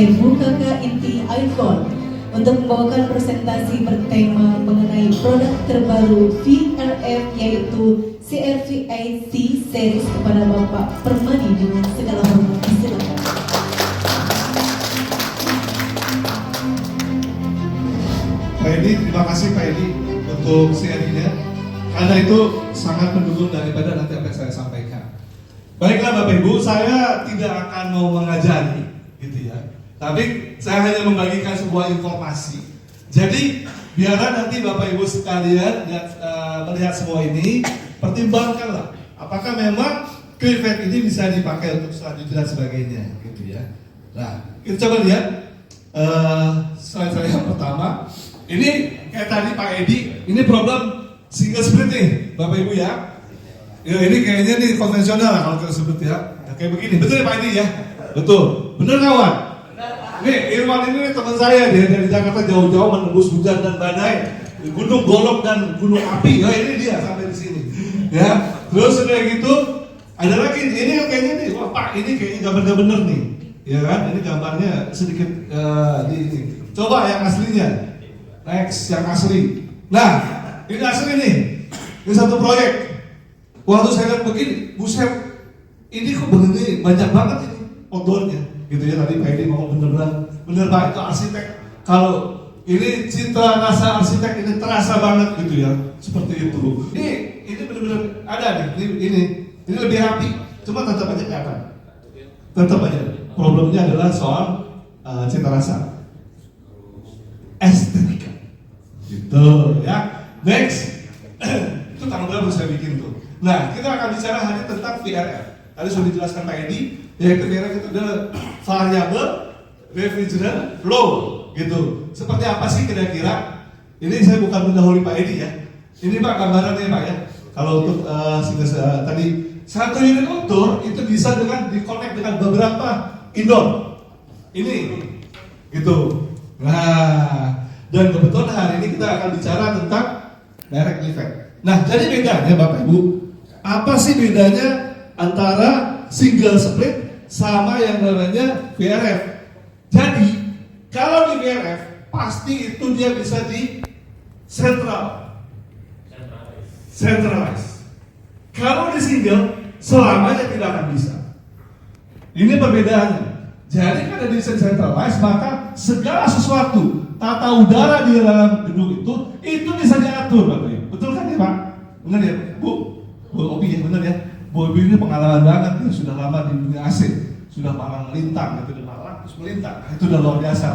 PT Bukaka Inti iPhone untuk membawakan presentasi bertema mengenai produk terbaru VRF yaitu CRV-IC series kepada Bapak Permadi dengan segala hormat. Silakan. Pak Edi, terima kasih Pak Edi untuk CRI-nya, karena itu sangat mendukung daripada nanti apa yang saya sampaikan. Baiklah Bapak Ibu, saya tidak akan mau mengajari, gitu ya. Tapi saya hanya membagikan sebuah informasi. Jadi biarlah nanti Bapak Ibu sekalian melihat semua ini, pertimbangkanlah apakah memang Clivet ini bisa dipakai untuk selanjutnya dan sebagainya, gitu ya. Nah, kita coba lihat slide saya yang pertama. Ini kayak tadi Pak Edi, ini problem single split nih, Bapak Ibu ya. Ya ini kayaknya nih konvensional lah kalau kita sebut ya. Kayak begini, betul ya Pak Edi ya? Betul, bener kawan? Nih Irwan ini teman saya, dia dari Jakarta jauh-jauh menembus hujan dan badai, gunung golok dan gunung api. Ya ini dia sampai di sini. Ya, terus udah gitu, ada lagi ini kayaknya nih, wah Pak ini kayaknya gambarnya bener nih, ya kan? Ini gambarnya sedikit di ini. Coba yang aslinya, next yang asli. Nah, ini asli nih, ini satu proyek. Waktu saya lihat begini, buset, ini kok begini banyak banget ini outdoornya, gitu ya. Tadi Pak Edi ngomong bener Pak, itu arsitek. Kalau ini citra rasa arsitek ini terasa banget gitu ya, seperti itu. Ini benar-benar ada nih, ini lebih rapi, cuma tetap aja kelihatan. Tetap aja. Problemnya adalah soal citra rasa, estetika, gitu ya. Next, itu tanggal berapa saya bikin tuh. Nah, kita akan bicara hari tentang VRF. Tadi sudah dijelaskan Pak Edi, yaitu VRF itu adalah variable refrigerant flow, gitu. Seperti apa sih kira-kira? Ini saya bukan mendahului Pak Edi ya. Ini Pak gambarannya Pak ya. Kalau untuk tadi satu unit outdoor itu bisa dengan di-connect dengan beberapa indoor. Ini, gitu. Nah, dan kebetulan hari ini kita akan bicara tentang direct effect. Nah, jadi bedanya Bapak Ibu, apa sih bedanya antara single split sama yang namanya VRF? Jadi, kalau di VRF, pasti itu dia bisa di centralize. Kalau di single, selamanya tidak akan bisa. Ini perbedaannya. Jadi karena di centralize, maka segala sesuatu, tata udara di dalam gedung itu bisa diatur, Bapak Ibu. Betul kan ya Pak? Benar ya Bu Obi ya, benar ya. Bu Obi ini pengalaman banget, dia sudah lama di dunia AC, sudah malang melintang, itu udah malang terus melintang, itu udah luar biasa.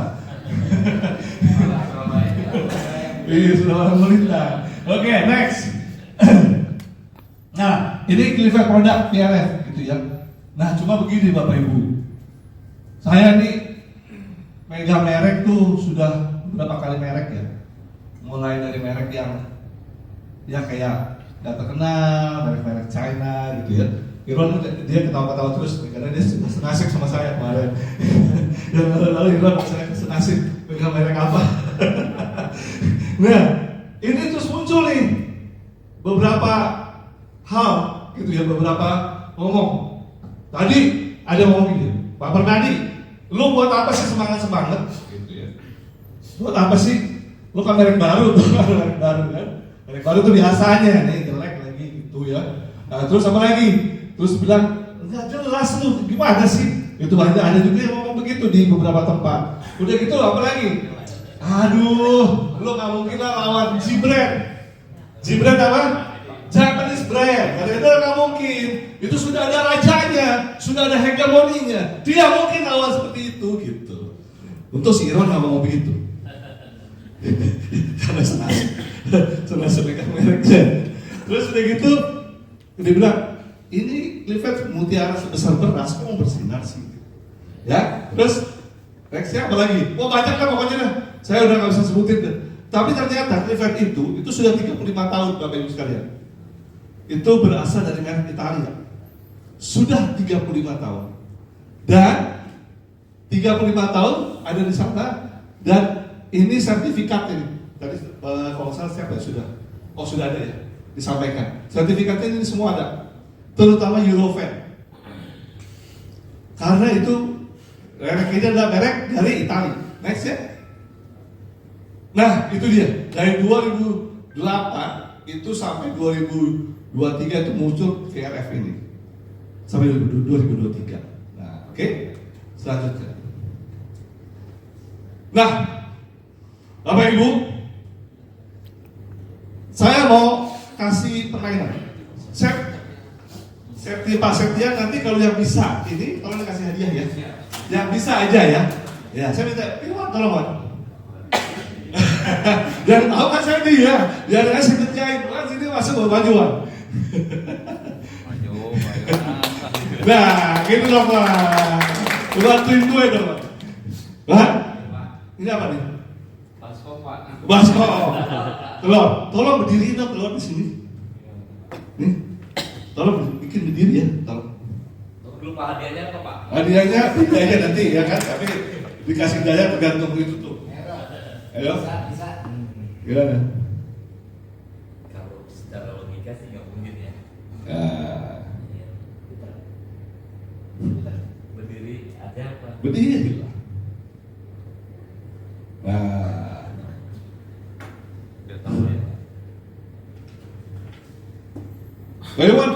Iya sudah malang melintang. Oke, next. Nah, ini Clivet produk VRF gitu ya. Nah, cuma begini Bapak Ibu, saya nih megang merek tuh sudah beberapa kali merek ya. Mulai dari merek yang ya kayak gak terkenal, merek-merek China gitu ya. Irwan dia ketawa-ketawa terus karena dia sudah senasib sama saya kemarin. Dan lalu Irwan saya senasib pegang merek apa. Nah, ini terus muncul nih beberapa hal gitu ya, beberapa ngomong. Tadi ada ngomong gitu, Pak Permadi, lu buat apa sih semangat gitu ya? Buat apa sih? Lu kan merek baru tuh, merek baru kan? Merek baru tuh biasanya nih jelek lagi gitu ya. Nah, terus apa lagi? Terus bilang nggak jelas lu gimana sih? Itu ada juga yang ngomong begitu di beberapa tempat. Udah gitu apa lagi? Aduh, lu nggak mungkin lah lawan G-Brand. G-Brand apa? Japanese brand. Kadang-kadang nggak mungkin. Itu sudah ada rajanya, sudah ada hegemoninya. Tidak mungkin lawan seperti itu gitu. Untuk si Irwan nggak mau begitu. Karena senasib pegang mereknya. Terus udah gitu, dia bilang, ini Clivet mutiara sebesar beras, kok mau bersinar sih? Ya, terus nextnya apa lagi? Oh banyak kan pokoknya dah. Saya udah nggak bisa sebutin deh. Tapi ternyata Clivet itu sudah 35 tahun Bapak Ibu sekalian. Itu berasal dari merek Italia. Sudah 35 tahun. Dan 35 tahun ada di sana, dan ini sertifikat ini. Tadi kalau salah siapa ya sudah? Oh sudah ada ya, disampaikan. Sertifikatnya ini semua ada, terutama Eurovan. Karena itu Merek ini adalah merek dari Italia. Next ya. Nah, itu dia. Dari 2008 itu sampai 2023 itu muncul VRF ini. Sampai 2023. Nah, oke. Selanjutnya. Nah, Bapak Ibu, saya mau kasih permainan. Pak Septian nanti kalau yang bisa ini tolong kasih hadiah ya. Yang bisa aja ya. Ya, saya minta, Iwan tolong Wan. Jangan tahu kan saya nih ya. Biar saya kerjain kan sini masuk bajuan. Nah, gitu dong Pak. Bantuin gue dong Pak. Pak, ini apa nih? Basko. Tolong berdiri dong telur di sini. Nih, tolong bikin berdiri ya, tolong. Dulu Pak hadiahnya apa Pak? Hadiahnya tidak aja nanti ya kan, tapi dikasih daya tergantung itu tuh. Ayo. Bisa. Gimana? Kalau secara logika sih nggak mungkin ya. Berdiri ada apa? Berdiri lah. Nah, Udah tahu ya. Iwan,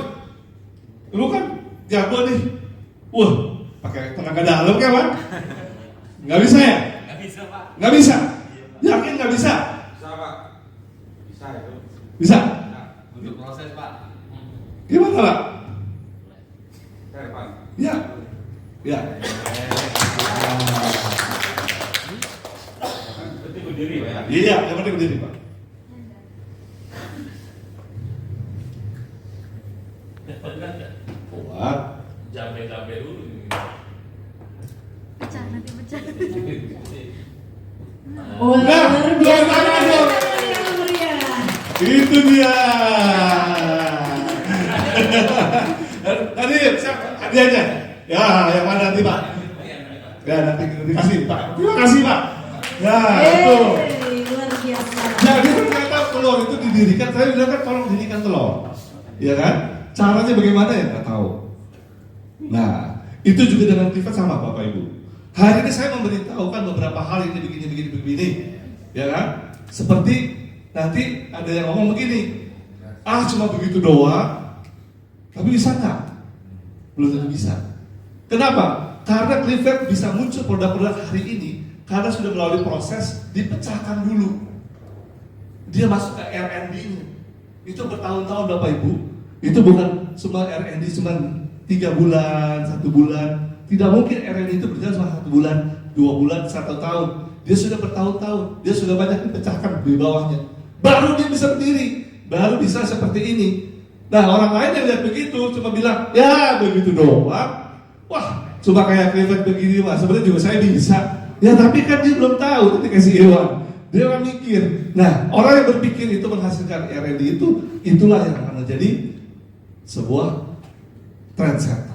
lu kan jago nih. Wah, pakai tenaga dalam kan, Wan? Nggak bisa ya? Nggak bisa Pak. Nggak bisa? Yakin nggak bisa? Bisa Pak. Bisa itu. Bisa? Nah, untuk proses Pak. Gimana Pak? Pak. Ya. Ya. Berarti berdiri ya. Iya, yang penting berdiri Pak. Kuat. Jambe dulu. Pecah nanti pecah. Wah, Nah, luar biasa. tangan dong. Yang meriah. Itu dia. Tadi siapa hadiahnya? Ya, yang mana nanti Pak? Ya, nanti dikasih Pak. Terima kasih Pak. Ya, itu. Luar biasa. Jadi ternyata telur itu didirikan. Saya bilang kan tolong dirikan telur, ya kan? Caranya bagaimana ya nggak tahu. Nah, itu juga dengan privat sama Bapak Ibu. Hari ini saya memberitahukan beberapa hal ini begini, ya kan? Seperti nanti ada yang ngomong begini, cuma begitu doang, tapi bisa nggak? Belum tentu bisa. Kenapa? Karena Clifford bisa muncul produk-produk hari ini karena sudah melalui proses dipecahkan dulu. Dia masuk ke R&D-nya. Itu bertahun-tahun Bapak Ibu. Itu bukan cuma R&D cuma 3 bulan, 1 bulan. Tidak mungkin R&D itu berjalan cuma 1 bulan, 2 bulan, 1 tahun. Dia sudah bertahun-tahun. Dia sudah banyak dipecahkan di bawahnya. Baru dia bisa berdiri. Baru bisa seperti ini. Nah, orang lain yang lihat begitu cuma bilang, ya begitu doang. Wah, cuma kayak Clifford begini Mas. Sebenarnya juga saya bisa. Ya tapi kan dia belum tahu, itu dikasih Iwan. Dia orang mikir. Nah, orang yang berpikir itu menghasilkan R&D itulah yang akan menjadi sebuah trendset.